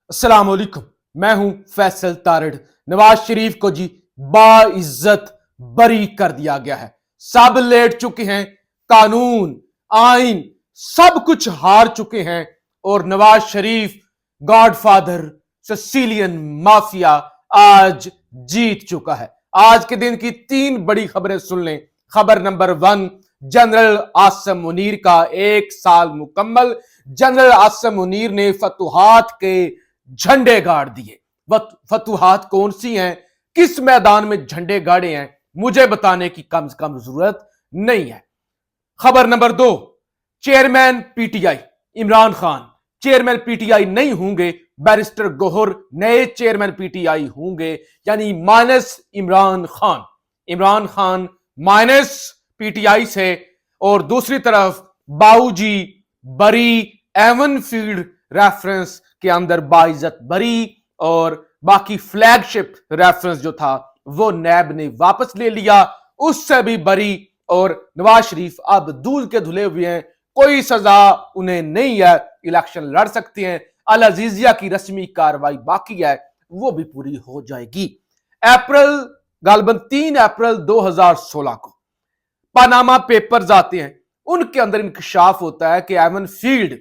अस्सलाम वालेकुम। मैं हूं फैसल तारड़। नवाज शरीफ को जी बाइज्जत बरी कर दिया गया है। सब लेट चुके हैं, कानून आइन सब कुछ हार चुके हैं और Nawaz Sharif godfather Sicilian mafia आज जीत चुका है। आज के दिन की तीन बड़ी खबरें सुन लें। खबर नंबर 1, जनरल आसिम मुनीर का 1 साल मुकम्मल। जनरल आसिम मुनीर ने फतुहात के झंडे गाड़ दिए। फतुहात कौन सी हैं, किस मैदान में झंडे गाड़े हैं, मुझे बताने की कम से कम जरूरत नहीं है। खबर number 2, chairman PTI Imran Khan chairman PTI नहीं होंगे, बैरिस्टर गौहर नए चेयरमैन पीटीआई होंगे, यानी minus Imran Khan minus PTI से। और दूसरी तरफ बाऊजी बरी, एवन फील्ड रेफरेंस के अंदर बाइज्जत बरी, और बाकी फ्लैगशिप रेफरेंस जो था वो नैब ने वापस ले लिया, उससे भी बरी। और नवाज शरीफ अब दूध के धुले हुए हैं, कोई सजा उन्हें नहीं है, इलेक्शन लड़ सकते हैं। अल अजीजिया की रस्मी कार्रवाई बाकी है, वो भी पूरी हो जाएगी। गालबन 3 अप्रैल 2016 को पनामा पेपर्स आते हैं, उनके अंदर इंकशाफ होता है कि एवन फील्ड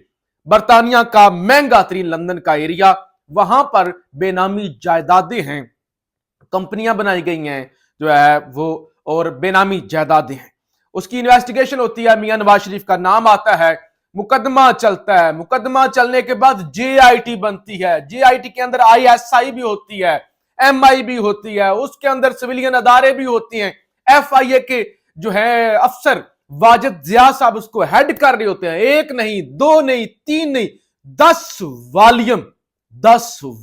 बर्तानिया का महंगा तरीन लंदन का एरिया, वहां पर बेनामी जायदादें हैं, कंपनियां बनाई गई हैं जो है वो, और बेनामी जायदादें हैं। उसकी इन्वेस्टिगेशन होती है, मियां नवाज शरीफ का नाम आता है, मुकदमा चलता है। मुकदमा चलने के बाद जेआईटी बनती है, जेआईटी के अंदर आईएसआई भी होती है, एमआई भी होती है, उसके अंदर सिविलियन अदारे भी होती हैं। एफआईए के जो है अफसर वाजिद जिया साहब उसको हेड कर रहे होते हैं। 1 नहीं, 2 नहीं, 3 नहीं, 10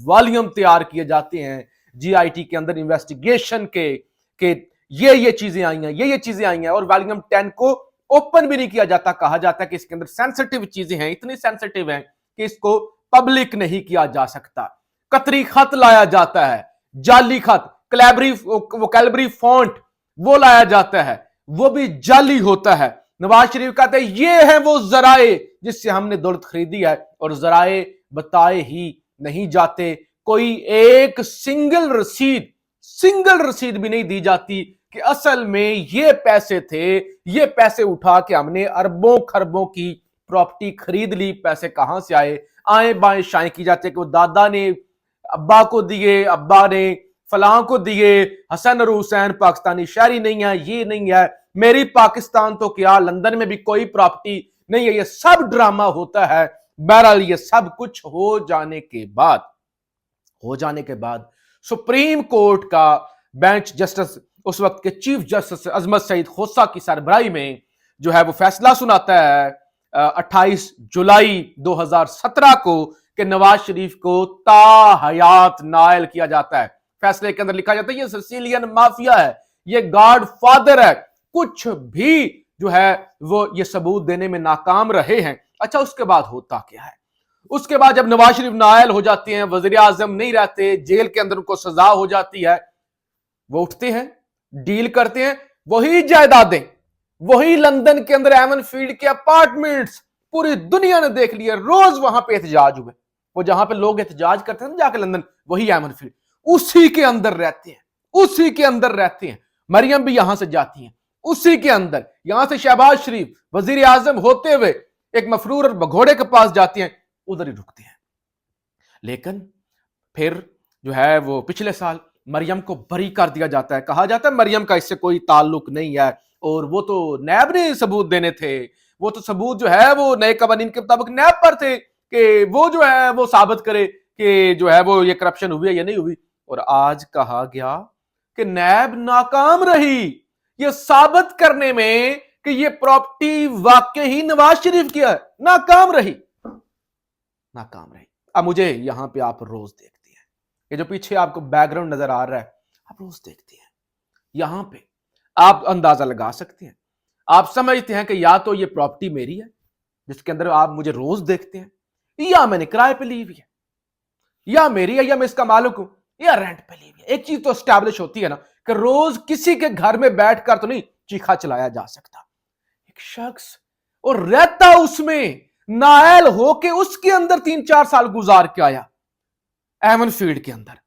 वॉल्यूम तैयार किए जाते हैं जीआईटी के अंदर इन्वेस्टिगेशन के ये चीजें आई हैं, ये चीजें आई हैं। और वॉल्यूम 10 को ओपन भी नहीं किया जाता, कहा जाता है कि इसके अंदर सेंसिटिव चीजें हैं, इतनी सेंसिटिव हैं कि इसको पब्लिक नहीं किया जा सकता। कतरी खत लाया जाता है, जाली खत, वोकैबुलरी फॉन्ट वो लाया जाता है, वो भी जाली होता है। नवाज शरीफ कहते हैं ये है वो जराए जिससे हमने दौलत खरीदी है, और जराए बताए ही नहीं जाते। कोई एक सिंगल रसीद भी नहीं दी जाती कि असल में ये पैसे थे, ये पैसे उठा के हमने अरबों खरबों की प्रॉपर्टी खरीद ली। पैसे कहां से आए बाएं शाएं की जाते कि वो दादा ने अब्बा को दिए, अब्बा ने फलां को दिए, हसन और हुसैन पाकिस्तानी शहरी नहीं है, ये नहीं है, मेरी पाकिस्तान तो क्या, लंदन में भी कोई प्रॉपर्टी नहीं है। ये सब ड्रामा होता है। बहरहाल ये सब कुछ हो जाने के बाद सुप्रीम कोर्ट का बेंच जस्टिस, उस वक्त के चीफ जस्टिस अजमत सईद खोसा की सरबराही में जो है वो फैसला सुनाता है 28 जुलाई 2017 को कि नवाज शरीफ को ताहयात नायल किया जाता है। फैसले के अंदर लिखा जाता है ये सिसिलियन माफिया है, ये गॉड फादर है, कुछ भी जो है वो ये सबूत देने में नाकाम रहे हैं। अच्छा, उसके बाद होता क्या है? उसके बाद जब नवाज शरीफ नायल हो जाते हैं, वजीर आजम नहीं रहते, जेल के अंदर उनको सजा हो जाती है, वो उठते हैं, डील करते हैं, वही जायदादें, वही लंदन के अंदर एवन फील्ड के अपार्टमेंट्स पूरी दुनिया ने देख लिया। रोज वहां पे एहतजाज हुए, वो जहां पे लोग एहतजाज करते हैं जाके लंदन, वही एवन फील्ड, उसी के अंदर रहते हैं। मरियम भी यहां से जाती हैं, उसी के अंदर। यहां से शहबाज शरीफ वजीर आजम होते हुए एक मफरूर और भगोड़े के पास जाती हैं, उधर ही रुकते हैं। लेकिन फिर जो है वो पिछले साल मरियम को बरी कर दिया जाता है। कहा जाता है मरियम का इससे कोई ताल्लुक नहीं है, और वो तो नैब ने सबूत देने थे, वो तो सबूत जो है वो नए कवानीन के मुताबिक नैब पर थे कि वो जो है वो साबित करे कि जो है वो ये करप्शन हुई है या नहीं हुई। और आज कहा गया कि नैब नाकाम रही ये साबित करने में कि ये प्रॉपर्टी वाकई ही नवाज शरीफ की है। नाकाम रही। अब मुझे यहां पे आप रोज देखते हैं, ये जो पीछे आपको बैकग्राउंड नजर आ रहा है, आप रोज देखते हैं, यहां पे आप अंदाजा लगा सकते हैं, आप समझते हैं कि या तो ये प्रॉपर्टी मेरी है जिसके अंदर आप मुझे रोज देखते हैं, या मैंने किराए पे ली हुई है, या मेरी है, या मैं इसका मालिक हूं, या रेंट पे ली हुई है। एक चीज तो स्टैब्लिश होती है ना कि रोज किसी के घर में बैठकर तो नहीं चीखा चलाया जा सकता। एक शख्स और रहता उसमें नायल होके उसके अंदर 3-4 साल गुजार के आया, एमन फील्ड के अंदर,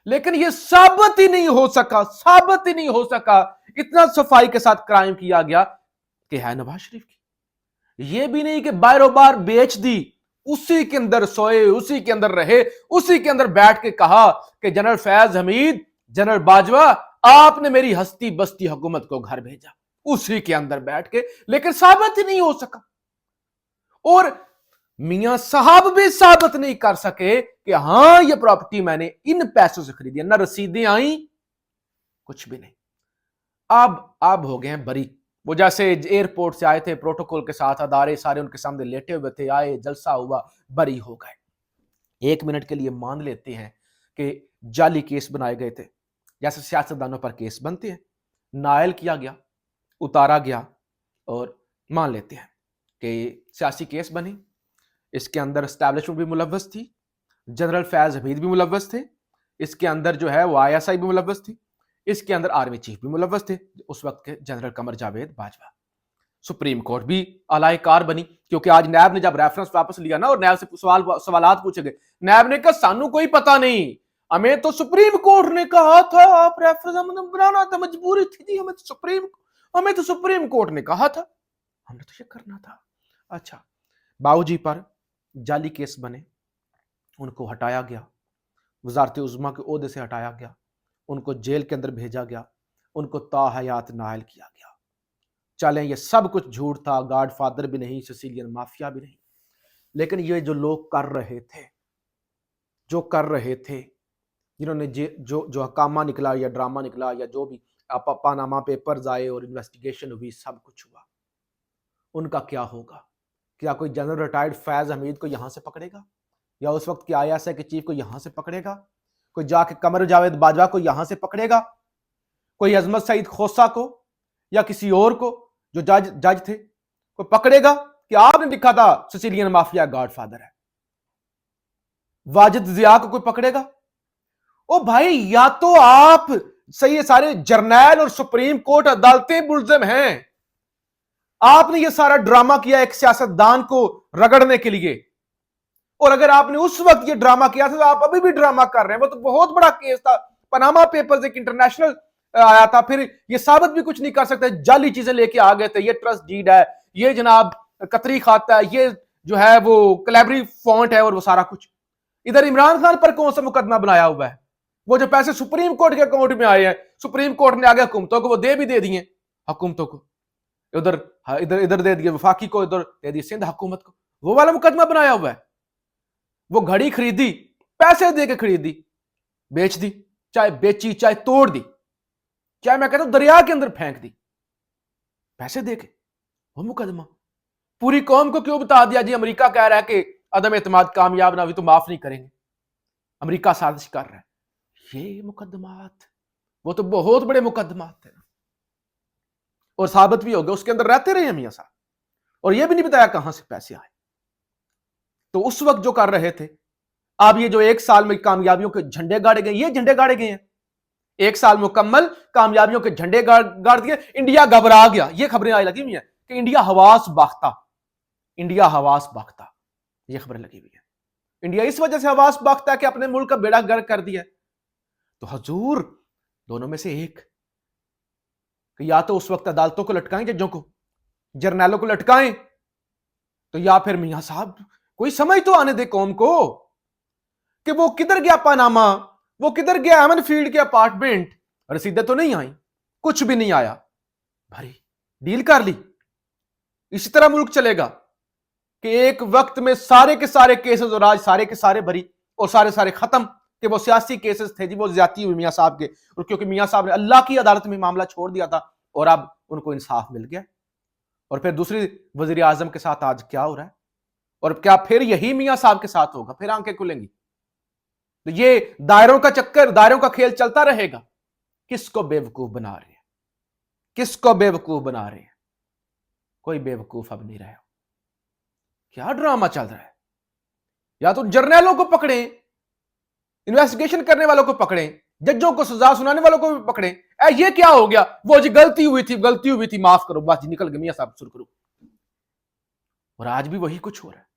लेकिन ये साबित ही नहीं हो सका। इतना सफाई के साथ क्राइम किया गया कि है नवाज शरीफ की। ये भी नहीं कि बारो बार बेच दी, उसी के अंदर सोए, उसी के अंदर रहे, उसी के अंदर बैठ के कहा कि जनरल फैज हमीद, जनरल बाजवा, आपने मेरी हस्ती बस्ती हुकूमत को घर भेजा, उसी के अंदर बैठ के, लेकिन साबित ही नहीं हो सका। और मियां साहब भी साबित नहीं कर सके कि हां ये प्रॉपर्टी मैंने इन पैसों से खरीदी है, ना रसीदें आई, कुछ भी नहीं। अब हो गए हैं बरी। वो जैसे एयरपोर्ट से आए थे प्रोटोकॉल के साथ, अदारे सारे उनके सामने लेटे हुए थे, आए, जलसा हुआ, बरी हो गए। 1 मिनट के लिए मान लेते हैं कि जाली केस बनाए गए थे, जैसे सियासतदानों पर केस बनते हैं, नायल किया गया, उतारा गया, और मान लेते हैं कि सियासी केस बने, इसके अंदर एस्टैब्लिशमेंट भी मुलव्वस थी, जनरल फैज हमीद भी मुलव्वस थे, इसके अंदर जो है वो ISI भी मुलव्वस थी, इसके अंदर आर्मी चीफ भी मुलव्वस थे, उस वक्त के general Qamar Javed Bajwa. Supreme court भी अलायकार बनी, क्योंकि आज नैब ने जब रेफरेंस वापस लिया ना और नैब से सवालात पूछे गए, नैब ने कहा सानू कोई पता नहीं, हमें तो सुप्रीम कोर्ट ने कहा था आप रेफरेंस बनाना था, मजबूरी थी जी, हमें तो सुप्रीम कोर्ट ने कहा था, हमने तो ये करना था। अच्छा, बाबूजी पर जाली केस बने, उनको हटाया गया, वजारत उज़्मा के ओहदे से हटाया गया, उनको जेल के अंदर भेजा गया, उनको ताहयात नायल किया गया। चलें ये सब कुछ झूठ था, गॉड फादर भी नहीं, सिसिलियन माफिया भी नहीं, लेकिन ये जो लोग कर रहे थे, जिन्होंने जो हकामा निकला या ड्रामा निकला या जो भी पानामा पेपर्स आए और इन्वेस्टिगेशन हुई, सब कुछ हुआ, उनका क्या होगा? क्या कोई जनरल रिटायर्ड फैज हमीद को यहां से पकड़ेगा, या उस वक्त के ISI के चीफ को यहां से पकड़ेगा? कोई जाके कमर जावेद बाजवा को यहां से पकड़ेगा? कोई अजमत सईद खोसा को या किसी और को जो जज थे कोई पकड़ेगा कि आपने लिखा था सिसिलियन माफिया गॉडफादर है? वाजिद जिया को कोई पकड़ेगा? ओ भाई, या तो आप सही सारे जर्नैल और सुप्रीम कोर्ट अदालतें मुल्जिम हैं, आपने ये सारा ड्रामा किया एक सियासतदान को रगड़ने के लिए, और अगर आपने उस वक्त ये ड्रामा किया था तो आप अभी भी ड्रामा कर रहे हैं। वो तो बहुत बड़ा केस था, पनामा पेपर्स एक इंटरनेशनल आया था, फिर ये साबित भी कुछ नहीं कर सकते, जाली चीजें लेके आ गए थे, ये ट्रस्ट डीड है, ये जनाब कतरी खाता है, ये जो है वो कलेबरी फॉन्ट है, और वो सारा कुछ। इधर इमरान खान पर कौन सा मुकदमा बनाया हुआ है? वो जो पैसे सुप्रीम कोर्ट के अकाउंट में आए हैं, सुप्रीम कोर्ट ने आगे हुकूमतों को वो दे भी दे दिए, हुकूमतों को उधर इधर दे दिए, वफाकी को इधर दे दिए, सिंध हुकूमत को, वो वाला मुकदमा बनाया हुआ है। वो घड़ी खरीदी, पैसे दे के खरीदी, बेच दी, चाहे बेची, चाहे तोड़ दी, चाहे मैं कहता हूं दरिया के अंदर फेंक दी, पैसे दे के। वो मुकदमा पूरी कौम को क्यों बता दिया जी अमेरिका कह रहा है कि अदम एतमाद कामयाब ना हुई तो माफ नहीं करेंगे, अमेरिका साजिश कर रहा है। ये मुकदमात, वो तो बहुत बड़े मुकदमात थे, और साबित भी हो गया, उसके अंदर रहते रहे मियां साहब, और ये भी नहीं बताया कहां से पैसे आए। तो उस वक्त जो कर रहे थे, अब ये जो 1 साल में कामयाबियों के झंडे गाड़े गए, ये झंडे गाड़े गए हैं, 1 साल मुकम्मल कामयाबियों के झंडे गाड़ दिए। इंडिया घबरा गया, ये खबरें आई लगी हुई हैं कि इंडिया हवास बाख्ता, ये खबरें लगी हुई है। इंडिया इस वजह से हवास बाख्ता है कि अपने मुल्क का बेड़ा गर्क कर दिया। तो हजूर दोनों में से एक, कि या तो उस वक्त अदालतों को लटकाएं, जजों को, जर्नैलों को लटकाएं, तो या फिर मियां साहब कोई समझ तो आने दे कौम को कि वो किधर गया पनामा, वो किधर गया एमन फील्ड के अपार्टमेंट, रसीदें तो नहीं आई, कुछ भी नहीं आया, भाई डील कर ली। इसी तरह मुल्क चलेगा कि एक वक्त में सारे के सारे केसेस और आज सारे के सारे भरी और सारे सारे खत्म, कि वो सियासी केसेस थे जी, वो ज्यादती हुई मियां साहब के, और क्योंकि मियां साहब ने अल्लाह की अदालत में मामला छोड़ दिया था और अब उनको इंसाफ मिल गया। और फिर दूसरी वजीर आजम के साथ आज क्या हो रहा है, और क्या फिर यही मियां साहब के साथ होगा? फिर आंखें खुलेंगी। तो ये दायरों का चक्कर, दायरों का खेल चलता रहेगा। किसको बेवकूफ बना रहे हैं, किसको बेवकूफ बना रहे हैं? कोई बेवकूफ अब नहीं रहा। क्या ड्रामा चल रहा है? या तो जर्नैलों को पकड़े, इन्वेस्टिगेशन करने वालों को पकड़े, जजों को सजा सुनाने वालों को भी पकड़े। ये क्या हो गया? वो जी गलती हुई थी, माफ करो, बस जी निकल गए, मियां साहब शुरू करो। और आज भी वही कुछ हो रहा है।